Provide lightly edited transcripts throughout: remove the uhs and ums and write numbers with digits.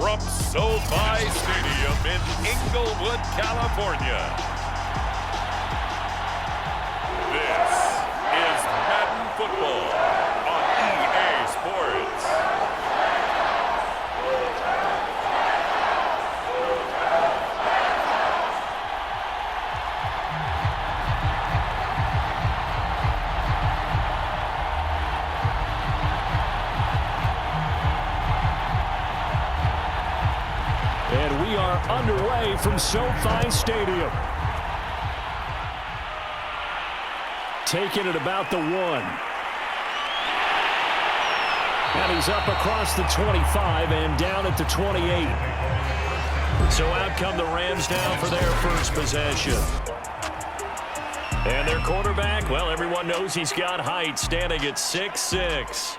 from SoFi Stadium in Inglewood, California. This is Madden Football on EA Sports. And we are underway from SoFi Stadium. Taking it about the 1. And he's up across the 25 and down at the 28. So out come the Rams down for their first possession. And their quarterback, well, everyone knows he's got height, standing at 6'6".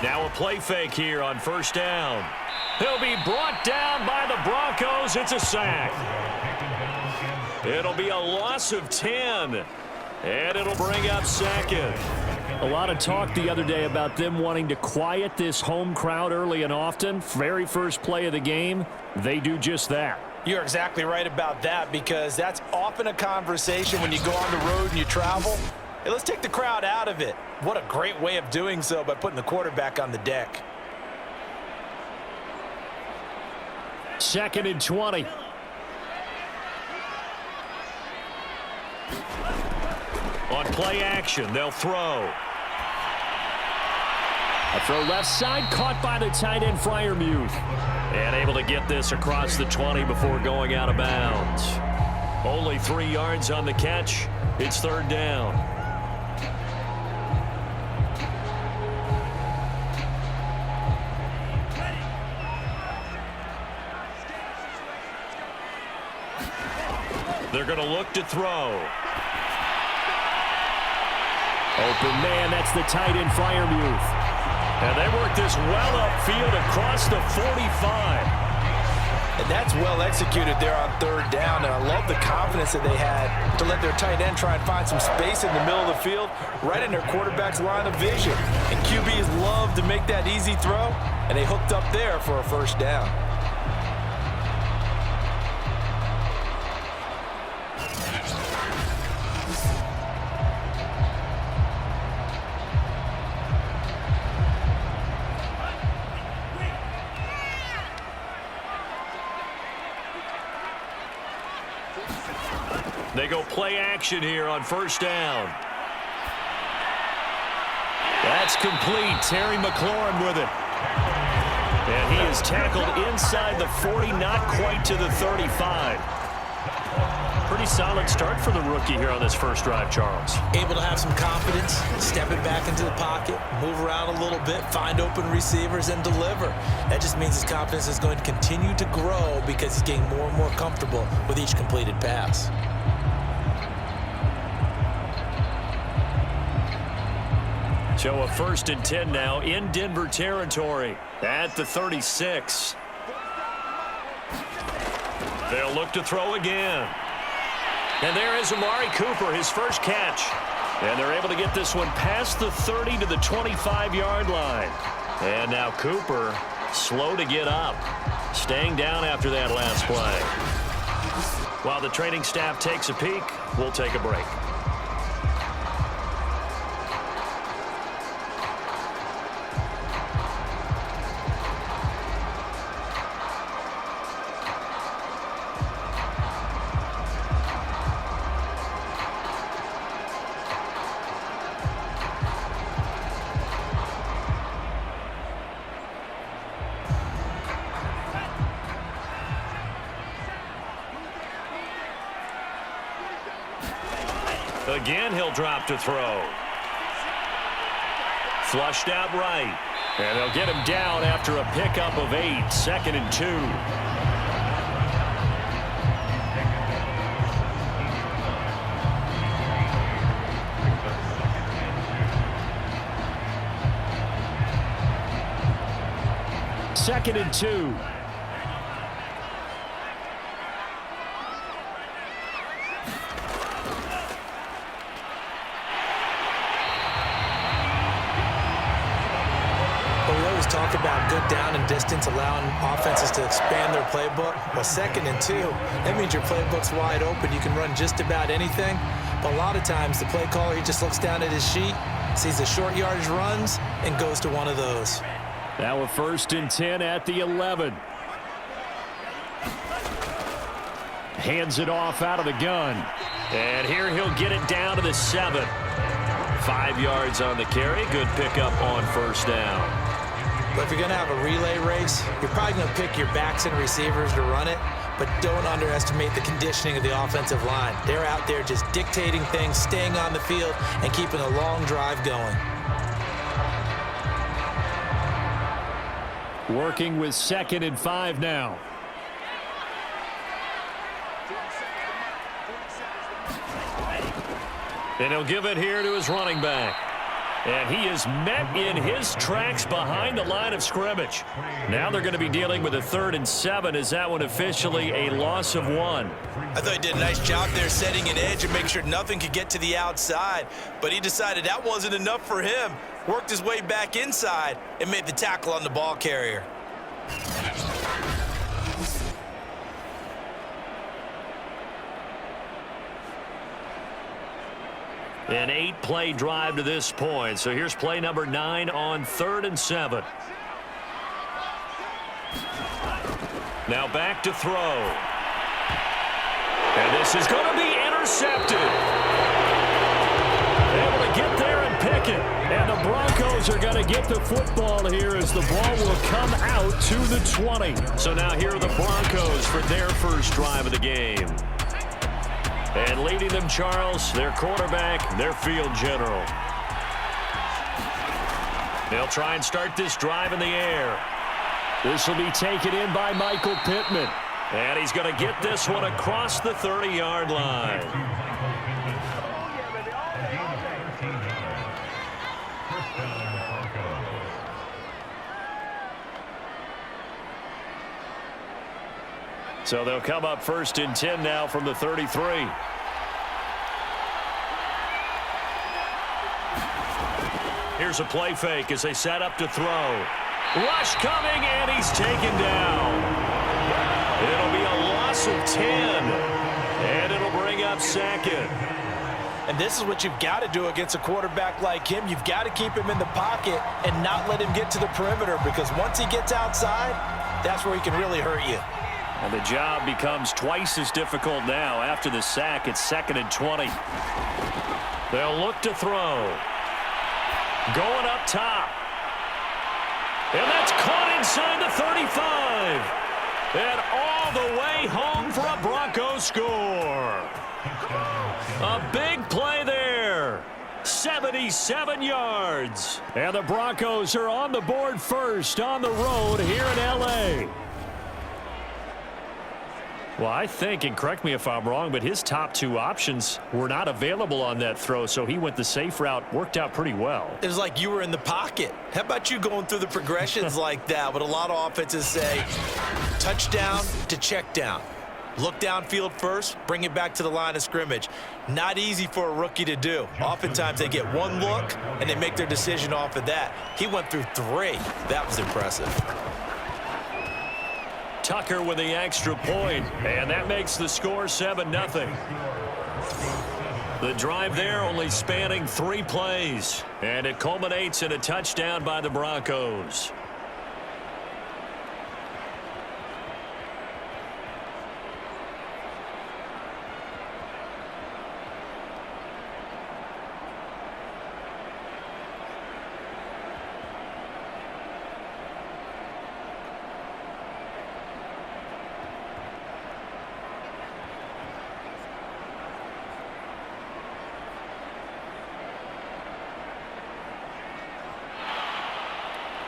Now a play fake here on first down. He'll be brought down by the Broncos. It's a sack. It'll be a loss of 10. And it'll bring up second. A lot of talk the other day about them wanting to quiet this home crowd early and often. Very first play of the game, they do just that. You're exactly right about that, because that's often a conversation when you go on the road and you travel. Hey, let's take the crowd out of it. What a great way of doing so by putting the quarterback on the deck. 2nd and 20. On play action, they'll throw. A throw left side, caught by the tight end, Freiermuth. And able to get this across the 20 before going out of bounds. Only 3 yards on the catch. It's 3rd down. They're going to look to throw. Open man, that's the tight end, Freiermuth. And they work this well upfield across the 45. And that's well executed there on 3rd down. And I love the confidence that they had to let their tight end try and find some space in the middle of the field, right in their quarterback's line of vision. And QBs love to make that easy throw, and they hooked up there for a first down. They go play action here on first down. That's complete. Terry McLaurin with it. And he is tackled inside the 40, not quite to the 35. Pretty solid start for the rookie here on this first drive, Charles. Able to have some confidence, stepping back into the pocket, move around a little bit, find open receivers, and deliver. That just means his confidence is going to continue to grow because he's getting more and more comfortable with each completed pass. So a 1st and 10 now in Denver territory at the 36. They'll look to throw again. And there is Amari Cooper, his first catch. And they're able to get this one past the 30 to the 25-yard line. And now Cooper slow to get up, staying down after that last play. While the training staff takes a peek, we'll take a break. Again, he'll drop to throw. Flushed out right. And they'll get him down after a pickup of 8. 2nd and 2. Second and 2. talk about good down and distance, allowing offenses to expand their playbook. Well, 2nd and 2, that means your playbook's wide open. You can run just about anything. But a lot of times, the play caller, he just looks down at his sheet, sees the short yardage runs, and goes to one of those. Now a 1st and 10 at the 11. Hands it off out of the gun. And here he'll get it down to the 7. 5 yards on the carry. Good pickup on 1st down. But if you're going to have a relay race, you're probably going to pick your backs and receivers to run it, but don't underestimate the conditioning of the offensive line. They're out there just dictating things, staying on the field, and keeping a long drive going. Working with 2nd and 5 now. And he'll give it here to his running back. And he is met in his tracks behind the line of scrimmage. Now they're going to be dealing with a 3rd and 7. Is that one officially a loss of 1? I thought he did a nice job there setting an edge and make sure nothing could get to the outside. But he decided that wasn't enough for him. Worked his way back inside and made the tackle on the ball carrier. An 8-play drive to this point. So here's play number 9 on 3rd and 7. Now back to throw. And this is going to be intercepted. Able to get there and pick it. And the Broncos are going to get the football here as the ball will come out to the 20. So now here are the Broncos for their first drive of the game. And leading them, Charles, their quarterback, their field general. They'll try and start this drive in the air. This will be taken in by Michael Pittman. And he's going to get this one across the 30-yard line. So they'll come up 1st and 10 now from the 33. Here's a play fake as they set up to throw. Rush coming, and he's taken down. It'll be a loss of 10, and it'll bring up 2nd. And this is what you've got to do against a quarterback like him. You've got to keep him in the pocket and not let him get to the perimeter, because once he gets outside, that's where he can really hurt you. And the job becomes twice as difficult now after the sack. It's 2nd and 20. They'll look to throw. Going up top. And that's caught inside the 35. And all the way home for a Broncos score. A big play there. 77 yards. And the Broncos are on the board first on the road here in L.A. Well, I think, and correct me if I'm wrong, but his top 2 options were not available on that throw, so he went the safe route. Worked out pretty well. It was like you were in the pocket. How about you going through the progressions like that? But a lot of offenses say touchdown to check down. Look downfield first, bring it back to the line of scrimmage. Not easy for a rookie to do. Oftentimes they get one look, and they make their decision off of that. He went through 3. That was impressive. Tucker with the extra point, and that makes the score 7-0. The drive there only spanning 3 plays, and it culminates in a touchdown by the Broncos.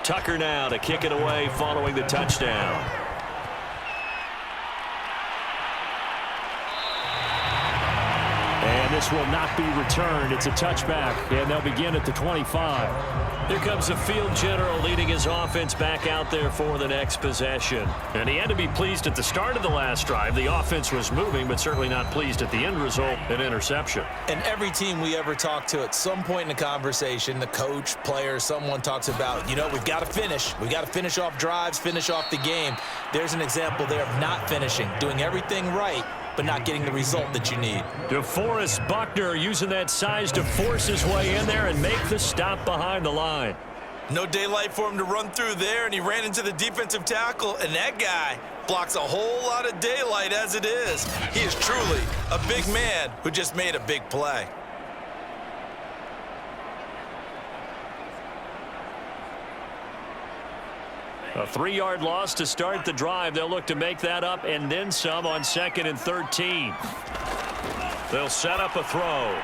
Tucker now to kick it away following the touchdown. And this will not be returned. It's a touchback, and they'll begin at the 25. Here comes the field general leading his offense back out there for the next possession. And he had to be pleased at the start of the last drive. The offense was moving, but certainly not pleased at the end result, an interception. And every team we ever talk to at some point in the conversation, the coach, player, someone talks about, you know, we've got to finish. We've got to finish off drives, finish off the game. There's an example there of not finishing, doing everything right, but not getting the result that you need. DeForest Buckner using that size to force his way in there and make the stop behind the line. No daylight for him to run through there, and he ran into the defensive tackle, and that guy blocks a whole lot of daylight as it is. He is truly a big man who just made a big play. A 3-yard loss to start the drive. They'll look to make that up and then some on 2nd and 13. They'll set up a throw.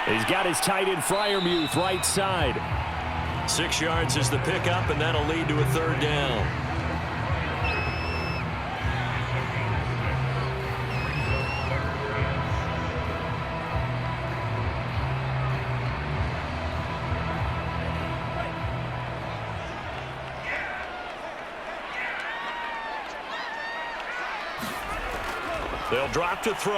He's got his tight end Freiermuth right side. 6 yards is the pickup, and that'll lead to a 3rd down. They'll drop to throw.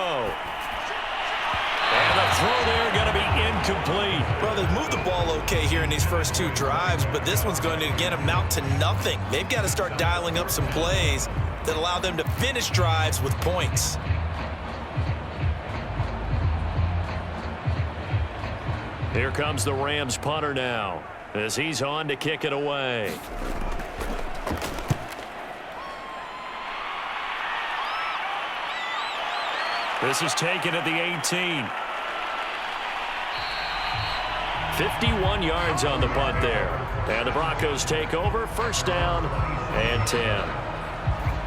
And the throw there going to be incomplete. Well, they've moved the ball okay here in these first 2 drives, but this one's going to, again, amount to nothing. They've got to start dialing up some plays that allow them to finish drives with points. Here comes the Rams punter now as he's on to kick it away. This is taken at the 18. 51 yards on the punt there. And the Broncos take over, 1st down and 10.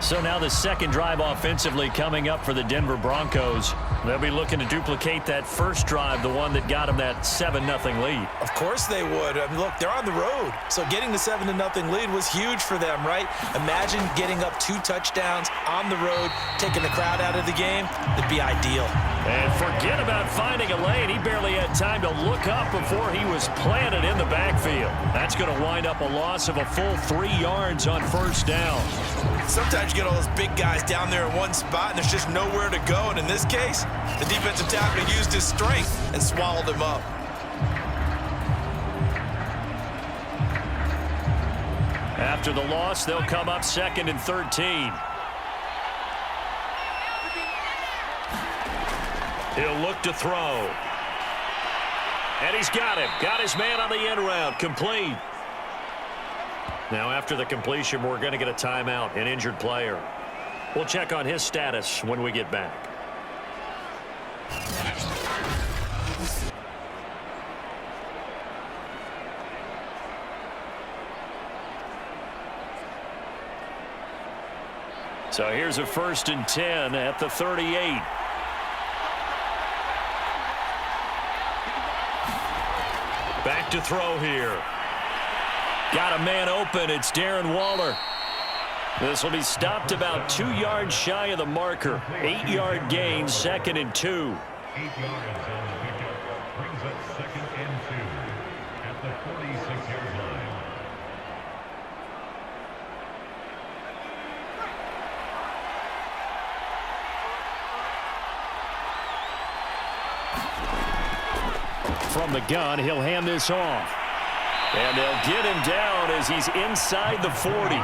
So now the 2nd drive offensively coming up for the Denver Broncos. They'll be looking to duplicate that first drive, the one that got them that 7-0 lead. Of course they would. I mean, look, they're on the road. So getting the 7-0 lead was huge for them, right? Imagine getting up 2 touchdowns on the road, taking the crowd out of the game. It'd be ideal. And forget about finding a lane. He barely had time to look up before he was planted in the backfield. That's going to wind up a loss of a full 3 yards on 1st down. Sometimes you get all those big guys down there in one spot, and there's just nowhere to go. And in this case, the defensive tackle used his strength and swallowed him up. After the loss, they'll come up 2nd and 13. He'll look to throw. And he's got him. Got his man on the end route. Complete. Now after the completion, we're going to get a timeout, an injured player. We'll check on his status when we get back. So here's a 1st and 10 at the 38. Back to throw here. Got a man open. It's Darren Waller. This will be stopped about 2 yards shy of the marker. 8-yard gain, 2nd and 2. 8 yards on the pickup brings up 2nd and 2 at the 46-yard line. From the gun, he'll hand this off. And they'll get him down as he's inside the 40.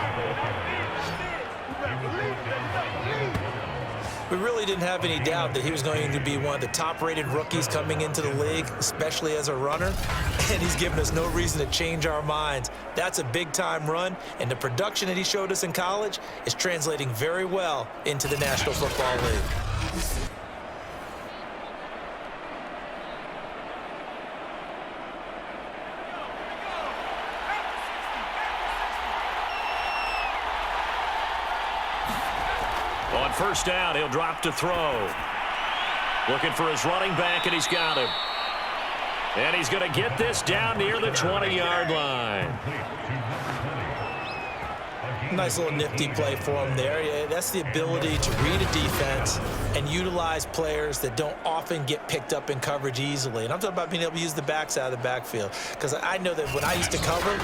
We really didn't have any doubt that he was going to be one of the top-rated rookies coming into the league, especially as a runner. And he's given us no reason to change our minds. That's a big-time run, and the production that he showed us in college is translating very well into the National Football League. On 1st down, he'll drop to throw. Looking for his running back, and he's got him. And he's going to get this down near the 20-yard line. Nice little nifty play for him there. Yeah, that's the ability to read a defense and utilize players that don't often get picked up in coverage easily. And I'm talking about being able to use the backs out of the backfield. Because I know that when I used to cover,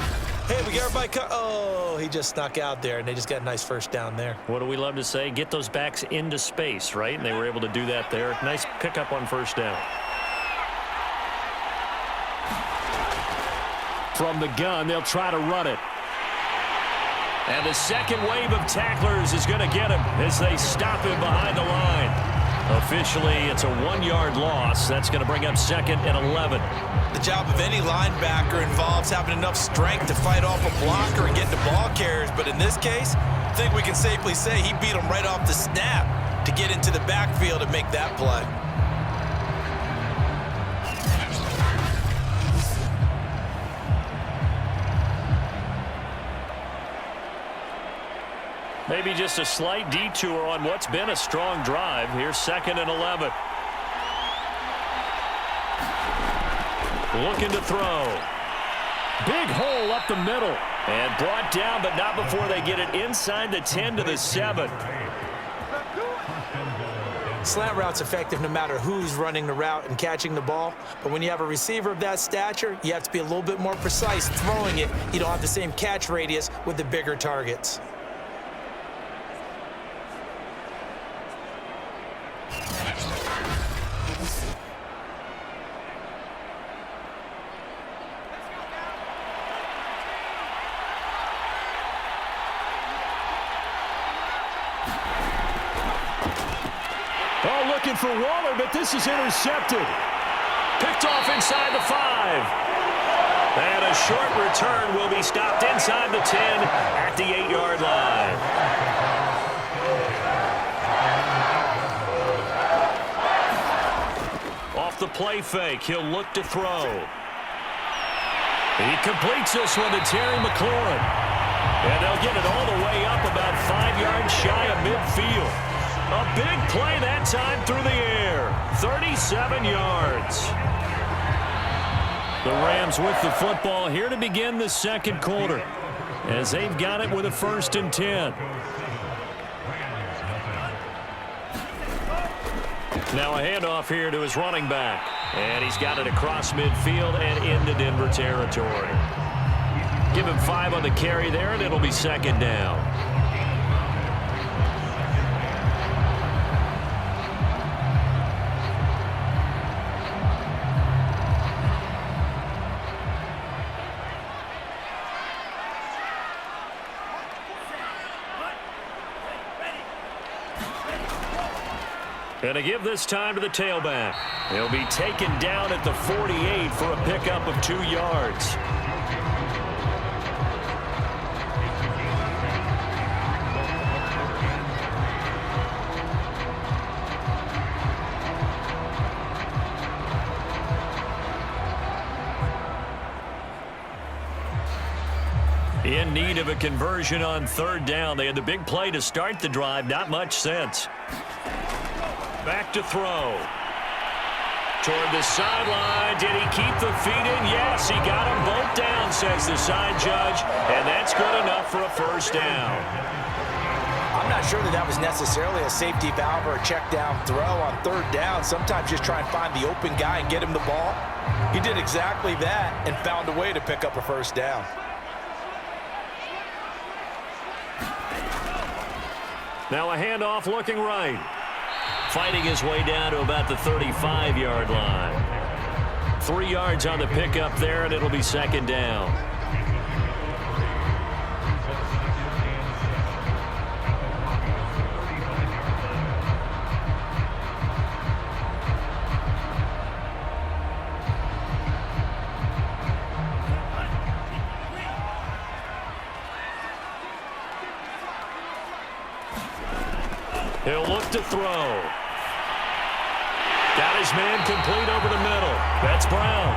hey, we got everybody oh, he just snuck out there, and they just got a nice first down there. What do we love to say? Get those backs into space, right? And they were able to do that there. Nice pickup on first down. From the gun, they'll try to run it. And the second wave of tacklers is going to get him as they stop him behind the line. Officially, it's a 1-yard loss. That's going to bring up 2nd and 11. The job of any linebacker involves having enough strength to fight off a blocker and get the ball carriers. But in this case, I think we can safely say he beat him right off the snap to get into the backfield and make that play. Maybe just a slight detour on what's been a strong drive. Here's 2nd and 11. Looking to throw. Big hole up the middle. And brought down, but not before they get it inside the 10 to the 7. Slant route's effective no matter who's running the route and catching the ball. But when you have a receiver of that stature, you have to be a little bit more precise throwing it. You don't have the same catch radius with the bigger targets. Looking for Waller, but this is intercepted. Picked off inside the 5. And a short return will be stopped inside the 10 at the 8-yard line. Off the play fake, he'll look to throw. He completes this one to Terry McLaurin. And they'll get it all the way up about 5 yards shy of midfield. A big play that time through the air. 37 yards. The Rams with the football here to begin the second quarter as they've got it with a 1st and 10. Now a handoff here to his running back. And he's got it across midfield and into Denver territory. Give him 5 on the carry there, and it'll be 2nd down. And to give this time to the tailback. He'll be taken down at the 48 for a pickup of 2 yards. In need of a conversion on 3rd down. They had the big play to start the drive. Not much sense. Back to throw. Toward the sideline. Did he keep the feet in? Yes, he got them both down, says the side judge. And that's good enough for a 1st down. I'm not sure that was necessarily a safety valve or a check down throw on 3rd down. Sometimes just try and find the open guy and get him the ball. He did exactly that and found a way to pick up a 1st down. Now a handoff looking right. Fighting his way down to about the 35-yard line. 3 yards on the pickup there, and it'll be 2nd down. He'll look to throw. Got his man complete over the middle. That's Brown.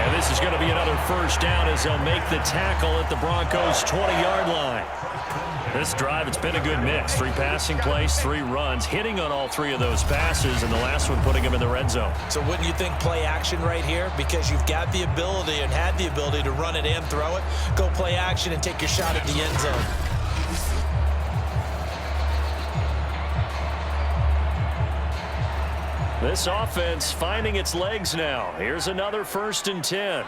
And this is going to be another 1st down as they'll make the tackle at the Broncos' 20-yard line. This drive, it's been a good mix. 3 passing plays, 3 runs, hitting on all 3 of those passes, and the last one putting him in the red zone. So wouldn't you think play action right here? Because you've got the ability and had the ability to run it and throw it. Go play action and take your shot at the end zone. This offense finding its legs now. Here's another 1st and 10.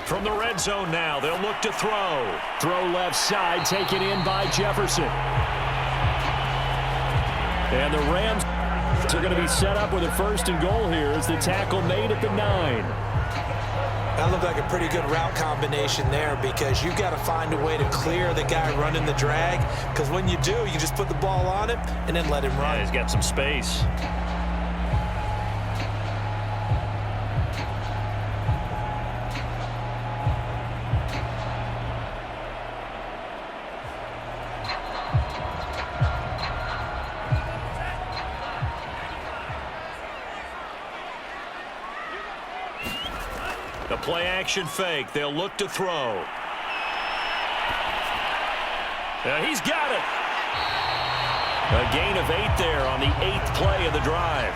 From the red zone now, they'll look to throw. Throw left side, taken in by Jefferson. And the Rams are going to be set up with a 1st and goal here as the tackle made at the 9. That looked like a pretty good route combination there because you've got to find a way to clear the guy running the drag, because when you do, you just put the ball on him and then let him run. Yeah, he's got some space. The play-action fake. They'll look to throw. He's got it. A gain of 8 there on the 8th play of the drive.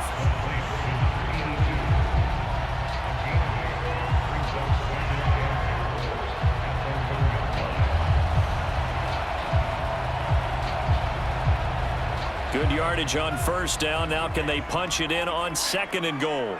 Good yardage on 1st down. Now can they punch it in on 2nd and goal?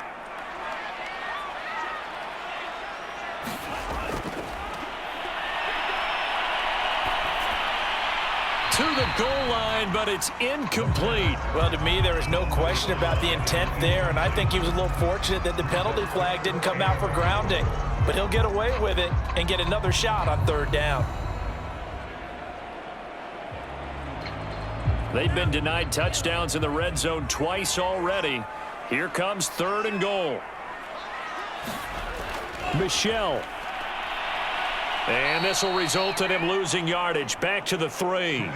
To the goal line, but it's incomplete. Well, to me, there is no question about the intent there, and I think he was a little fortunate that the penalty flag didn't come out for grounding. But he'll get away with it and get another shot on 3rd down. They've been denied touchdowns in the red zone twice already. Here comes 3rd and goal. Michelle. And this will result in him losing yardage. Back to the 3.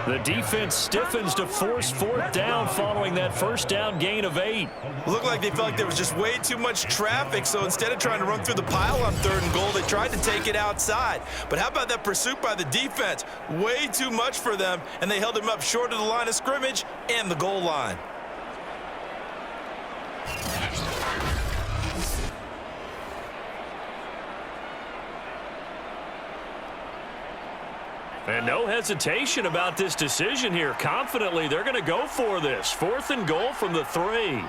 The defense stiffens to force 4th down following that 1st down gain of 8. Looked like they felt like there was just way too much traffic, so instead of trying to run through the pile on 3rd and goal, they tried to take it outside. But how about that pursuit by the defense? Way too much for them, and they held him up short of the line of scrimmage and the goal line. And no hesitation about this decision here. Confidently, they're going to go for this. 4th and goal from the 3.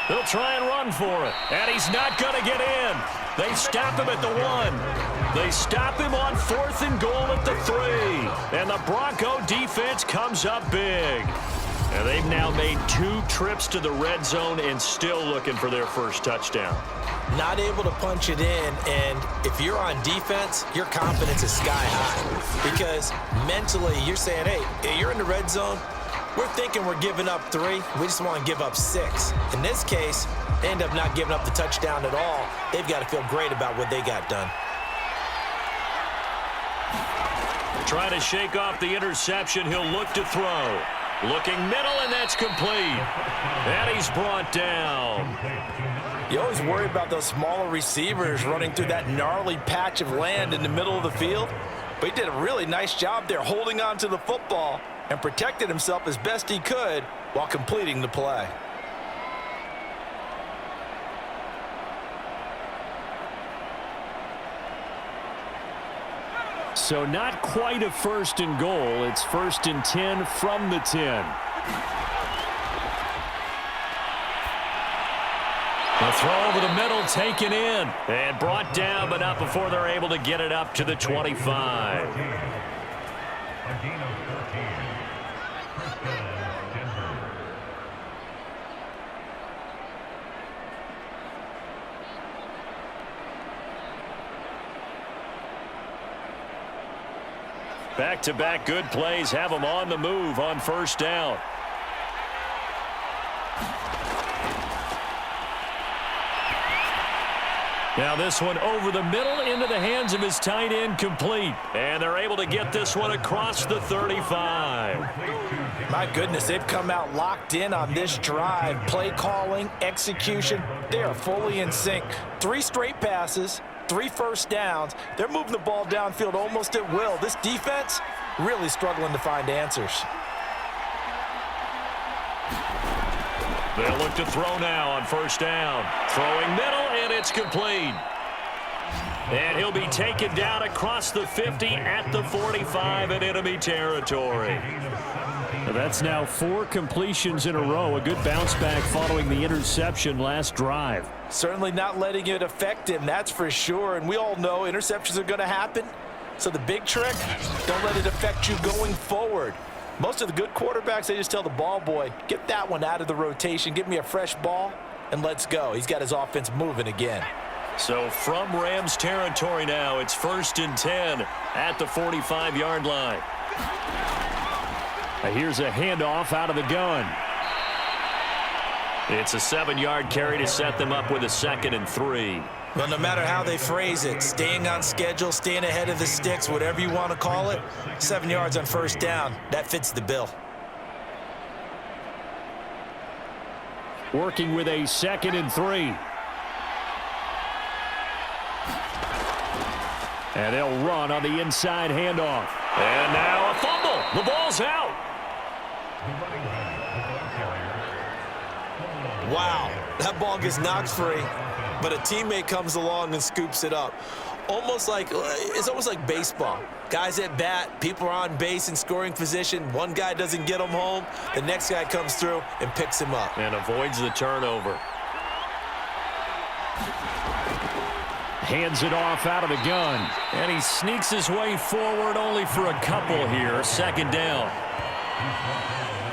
They'll try and run for it. And he's not going to get in. They stop him at the 1. They stop him on 4th and goal at the 3. And the Bronco defense comes up big. And they've now made 2 trips to the red zone and still looking for their 1st touchdown. Not able to punch it in, and if you're on defense, your confidence is sky high. Because mentally, you're saying, hey, you're in the red zone. We're thinking we're giving up 3. We just want to give up 6. In this case, they end up not giving up the touchdown at all. They've got to feel great about what they got done. Trying to shake off the interception. He'll look to throw. Looking middle, and that's complete. And he's brought down. You always worry about those smaller receivers running through that gnarly patch of land in the middle of the field. But he did a really nice job there holding on to the football and protected himself as best he could while completing the play. So not quite a 1st and goal. It's 1st and 10 from the 10. A throw over the middle, taken in, and brought down, but not before they're able to get it up to the 25. A gain of 13. First down, Denver. Back-to-back good plays have them on the move on 1st down. Now this one over the middle into the hands of his tight end, complete. And they're able to get this one across the 35. My goodness, they've come out locked in on this drive. Play calling, execution, they are fully in sync. 3 straight passes, 3 first downs. They're moving the ball downfield almost at will. This defense really struggling to find answers. They'll look to throw now on 1st down. Throwing middle, and it's complete. And he'll be taken down across the 50 at the 45 in enemy territory. That's now 4 completions in a row. A good bounce back following the interception last drive. Certainly not letting it affect him, that's for sure. And we all know interceptions are going to happen. So the big trick, don't let it affect you going forward. Most of the good quarterbacks, they just tell the ball boy, get that one out of the rotation, give me a fresh ball, and let's go. He's got his offense moving again. So from Rams territory now, it's 1st and 10 at the 45-yard line. Here's a handoff out of the gun. It's a 7-yard carry to set them up with a 2nd and 3. Well, no matter how they phrase it, staying on schedule, staying ahead of the sticks, whatever you want to call it, 7 yards on 1st down, that fits the bill. Working with a 2nd and 3. And they'll run on the inside handoff. And now a fumble. The ball's out. Wow, that ball gets knocked free, but a teammate comes along and scoops it up. It's almost like baseball. Guys at bat, people are on base in scoring position. One guy doesn't get him home. The next guy comes through and picks him up. And avoids the turnover. Hands it off out of the gun. And he sneaks his way forward only for a couple here. 2nd down.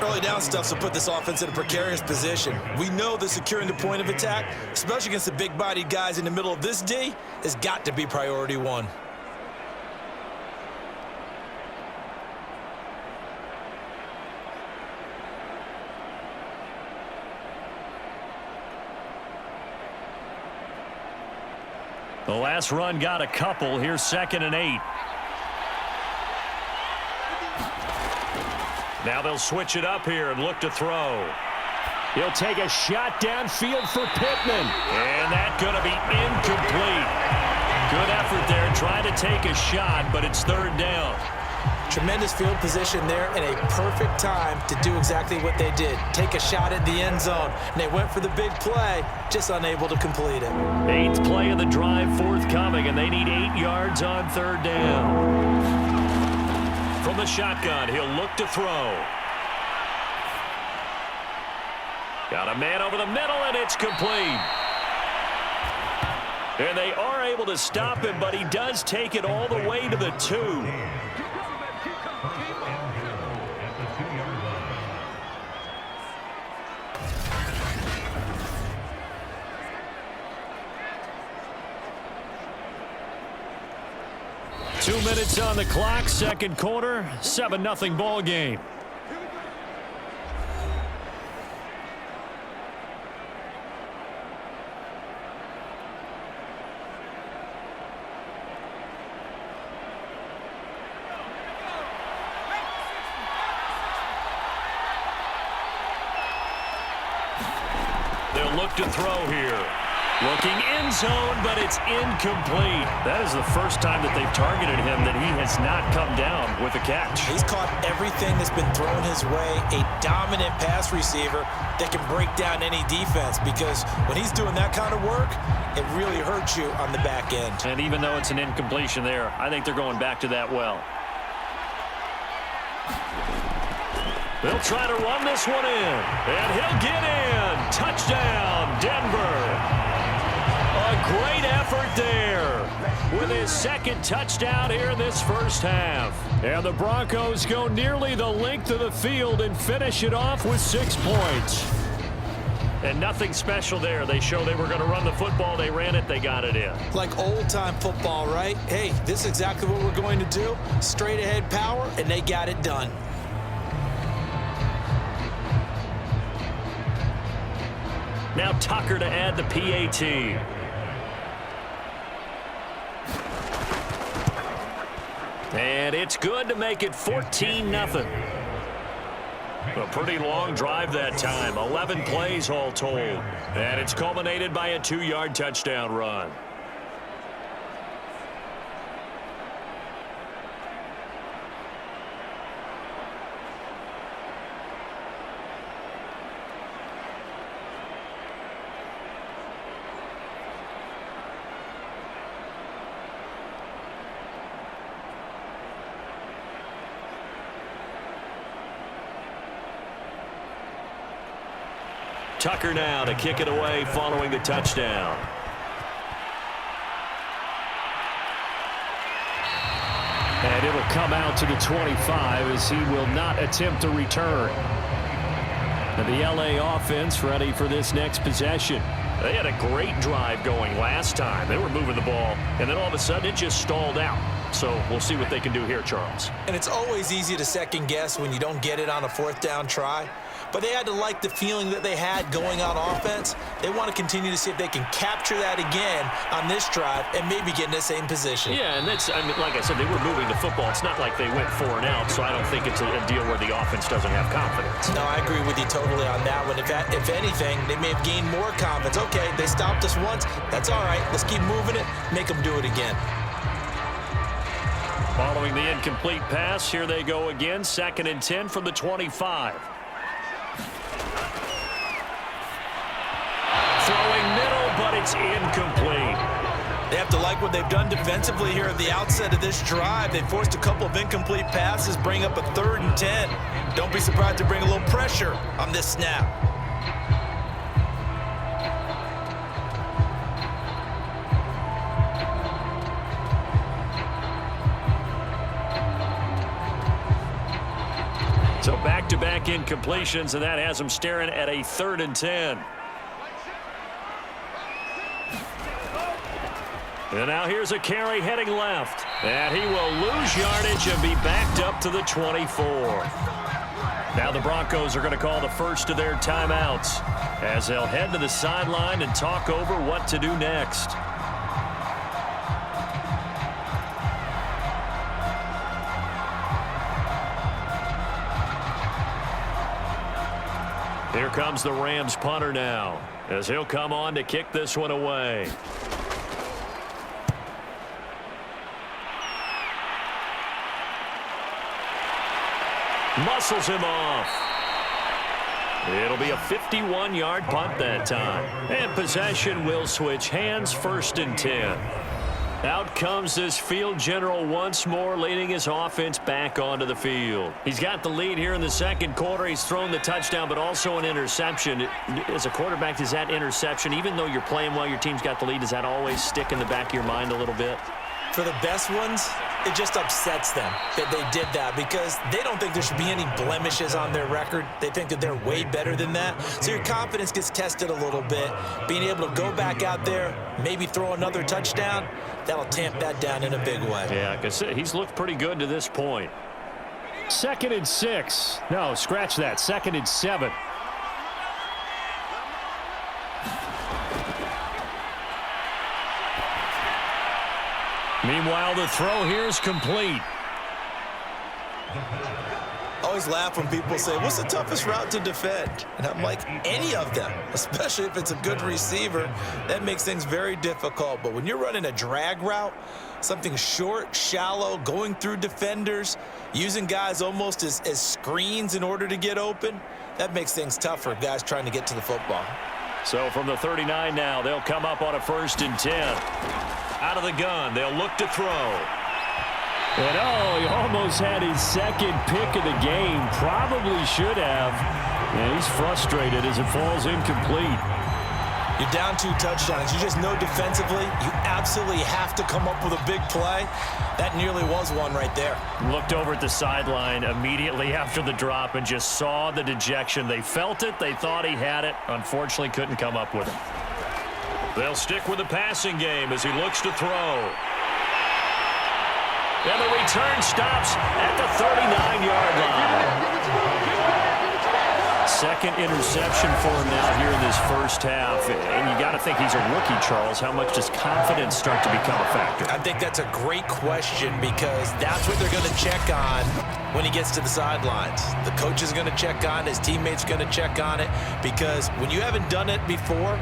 Early down stuff will put this offense in a precarious position. We know that securing the point of attack, especially against the big-bodied guys in the middle of this D, has got to be priority 1. The last run got a couple. Here's 2nd and 8. Now they'll switch it up here and look to throw. He'll take a shot downfield for Pittman. And that's going to be incomplete. Good effort there trying to take a shot, but it's 3rd down. Tremendous field position there and a perfect time to do exactly what they did. Take a shot at the end zone. And they went for the big play, just unable to complete it. 8th play of the drive forthcoming, and they need 8 yards on 3rd down. From the shotgun, he'll look to throw. Got a man over the middle, and it's complete. And they are able to stop him, but he does take it all the way to the 2. 2 minutes on the clock, 2nd quarter, 7-0 ball game. They'll look to throw here. Looking end zone, but it's incomplete. That is the first time that they've targeted him that he has not come down with a catch. He's caught everything that's been thrown his way. A dominant pass receiver that can break down any defense, because when he's doing that kind of work, it really hurts you on the back end. And even though it's an incompletion there, I think they're going back to that well. They'll try to run this one in, and he'll get in. Touchdown, Denver. A great effort there with his 2nd touchdown here in this 1st half. And the Broncos go nearly the length of the field and finish it off with 6 points. And nothing special there. They show they were going to run the football. They ran it. They got it in. Like old-time football, right? Hey, this is exactly what we're going to do. Straight ahead power, and they got it done. Now Tucker to add the PAT. And it's good to make it 14-0. A pretty long drive that time. 11 plays all told. And it's culminated by a 2-yard touchdown run. Tucker now to kick it away following the touchdown. And it'll come out to the 25 as he will not attempt to return. And the LA offense ready for this next possession. They had a great drive going last time. They were moving the ball, and then all of a sudden it just stalled out. So we'll see what they can do here, Charles. And it's always easy to second guess when you don't get it on a fourth down try. But they had to like the feeling that they had going on offense. They want to continue to see if they can capture that again on this drive and maybe get in the same position. Yeah, and that's, I mean, like I said, they were moving the football. It's not like they went 4 and out, so I don't think it's a deal where the offense doesn't have confidence. No, I agree with you totally on that one. If anything, they may have gained more confidence. Okay, they stopped us once. That's all right. Let's keep moving it. Make them do it again. Following the incomplete pass, here they go again. 2nd and 10 from the 25. Throwing middle, but it's incomplete. They have to like what they've done defensively here at the outset of this drive. They forced a couple of incomplete passes, bring up a 3rd and 10. Don't be surprised to bring a little pressure on this snap. So back-to-back incompletions, and that has them staring at a 3rd and 10. And now here's a carry heading left. And he will lose yardage and be backed up to the 24. Now the Broncos are going to call the first of their timeouts as they'll head to the sideline and talk over what to do next. Here comes the Rams punter now as he'll come on to kick this one away. Muscles him off. It'll be a 51-yard punt that time. And possession will switch hands, 1st and 10. Out comes this field general once more, leading his offense back onto the field. He's got the lead here in the 2nd quarter. He's thrown the touchdown, but also an interception. As a quarterback, does that interception, even though you're playing well, your team's got the lead, does that always stick in the back of your mind a little bit? For the best ones, it just upsets them that they did that because they don't think there should be any blemishes on their record. They think that they're way better than that. So your confidence gets tested a little bit. Being able to go back out there, maybe throw another touchdown, that'll tamp that down in a big way. Yeah, because he's looked pretty good to this point. 2nd and 6. No, scratch that. 2nd and 7. Meanwhile, the throw here is complete. I always laugh when people say, what's the toughest route to defend? And I'm like, any of them, especially if it's a good receiver. That makes things very difficult. But when you're running a drag route, something short, shallow, going through defenders, using guys almost as screens in order to get open, that makes things tough for guys trying to get to the football. So from the 39 now, they'll come up on a 1st and 10. Out of the gun, they'll look to throw. And he almost had his 2nd pick of the game. Probably should have. And he's frustrated as it falls incomplete. You're down 2 touchdowns. You just know defensively you absolutely have to come up with a big play. That nearly was one right there. Looked over at the sideline immediately after the drop and just saw the dejection. They felt it. They thought he had it. Unfortunately, couldn't come up with it. They'll stick with the passing game as he looks to throw. And the return stops at the 39-yard line. 2nd interception for him now here in this 1st half. And you got to think he's a rookie, Charles. How much does confidence start to become a factor? I think that's a great question because that's what they're going to check on when he gets to the sidelines. The coach is going to check on it. His teammates are going to check on it because when you haven't done it before,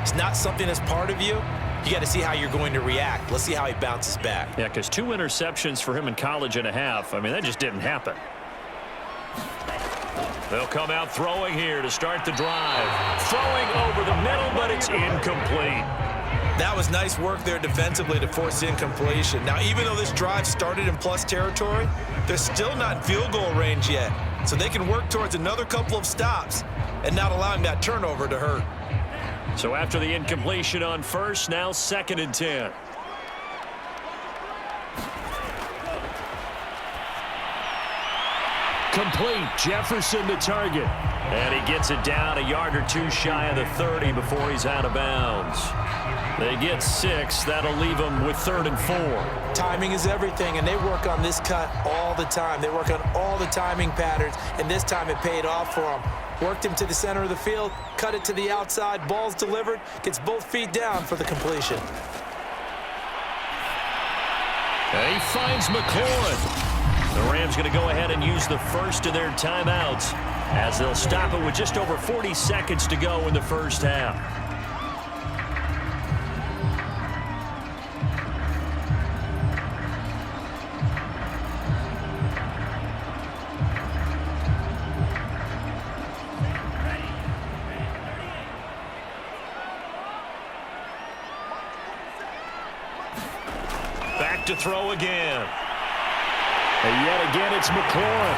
it's not something that's part of you. You got to see how you're going to react. Let's see how he bounces back. Yeah, because 2 interceptions for him in college and a half. I mean, that just didn't happen. They'll come out throwing here to start the drive. Throwing over the middle, but it's incomplete. That was nice work there defensively to force incompletion. Now, even though this drive started in plus territory, they're still not in field goal range yet. So they can work towards another couple of stops. and not allowing that turnover to hurt. So after the incompletion on first, now 2nd and 10. Complete. Jefferson the target. And he gets it down a yard or two shy of the 30 before he's out of bounds. They get 6. That'll leave them with 3rd and 4. Timing is everything, and they work on this cut all the time. They work on all the timing patterns, and this time it paid off for them. Worked him to the center of the field, cut it to the outside, ball's delivered, gets both feet down for the completion. And he finds McLaurin. The Rams going to go ahead and use the first of their timeouts as they'll stop it with just over 40 seconds to go in the first half. Back to throw again. And yet again, it's McLaurin.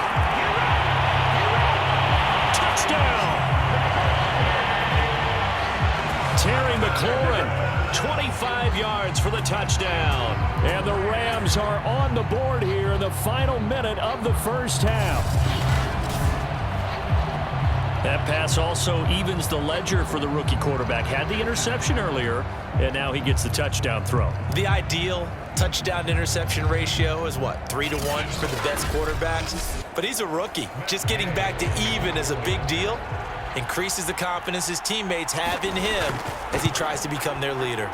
Touchdown! Terry McLaurin, 25 yards for the touchdown. And the Rams are on the board here in the final minute of the first half. That pass also evens the ledger for the rookie quarterback. Had the interception earlier, and now he gets the touchdown throw. The ideal touchdown-interception ratio is, what, 3 to 1 for the best quarterbacks? But he's a rookie. Just getting back to even is a big deal. Increases the confidence his teammates have in him as he tries to become their leader.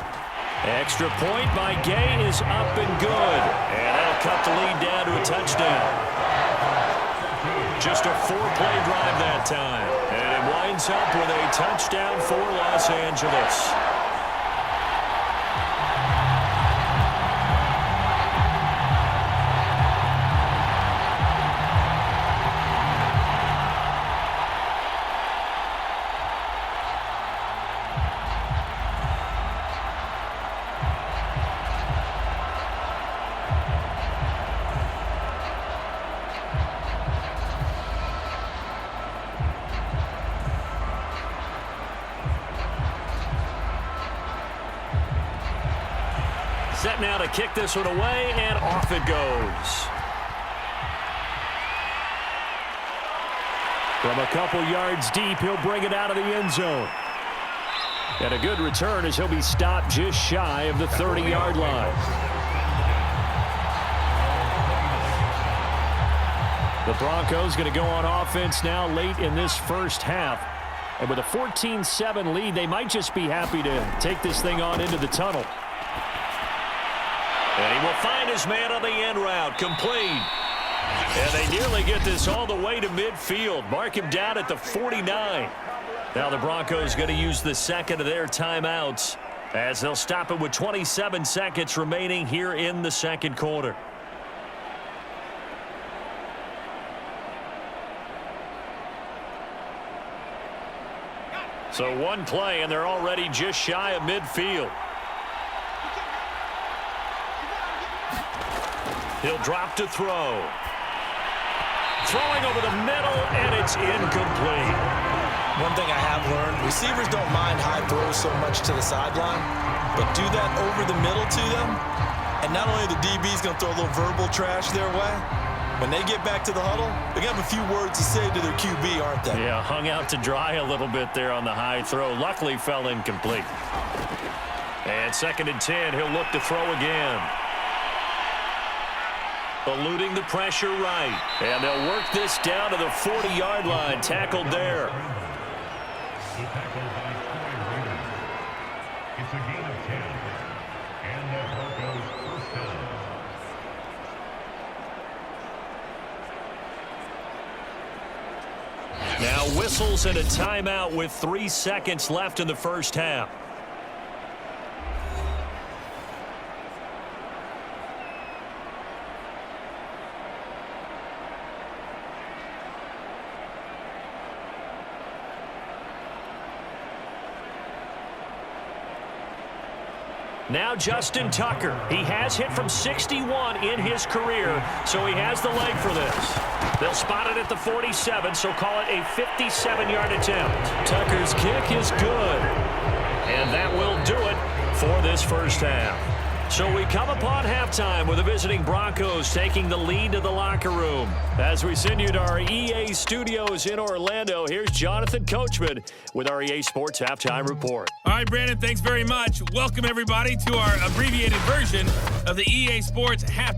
Extra point by Gay is up and good. And that'll cut the lead down to a touchdown. Just a 4-play drive that time. And it winds up with a touchdown for Los Angeles. Set now to kick this one away, and off it goes. From a couple yards deep, he'll bring it out of the end zone. And a good return as he'll be stopped just shy of the 30-yard line. The Broncos going to go on offense now late in this first half. And with a 14-7 lead, they might just be happy to take this thing on into the tunnel. And he will find his man on the end route, complete. And they nearly get this all the way to midfield. Mark him down at the 49. Now the Broncos going to use the second of their timeouts as they'll stop it with 27 seconds remaining here in the second quarter. So one play, and they're already just shy of midfield. He'll drop to throw. Throwing over the middle, and it's incomplete. One thing I have learned, receivers don't mind high throws so much to the sideline, but do that over the middle to them, and not only the DB's going to throw a little verbal trash their way, when they get back to the huddle, they're going to have a few words to say to their QB, aren't they? Yeah, hung out to dry a little bit there on the high throw. Luckily fell incomplete. And 2nd and 10, he'll look to throw again. Eluding the pressure right. And they'll work this down to the 40-yard line. Tackled there. It's a gain of 10. And the Broncos first down. Now whistles and a timeout with 3 seconds left in the first half. Now Justin Tucker. He has hit from 61 in his career, so he has the leg for this. They'll spot it at the 47, so call it a 57-yard attempt. Tucker's kick is good. And that will do it for this first half. So we come upon halftime with the visiting Broncos taking the lead to the locker room. As we send you to our EA studios in Orlando, here's Jonathan Coachman with our EA Sports Halftime Report. All right, Brandon, thanks very much. Welcome, everybody, to our abbreviated version of the EA Sports Halftime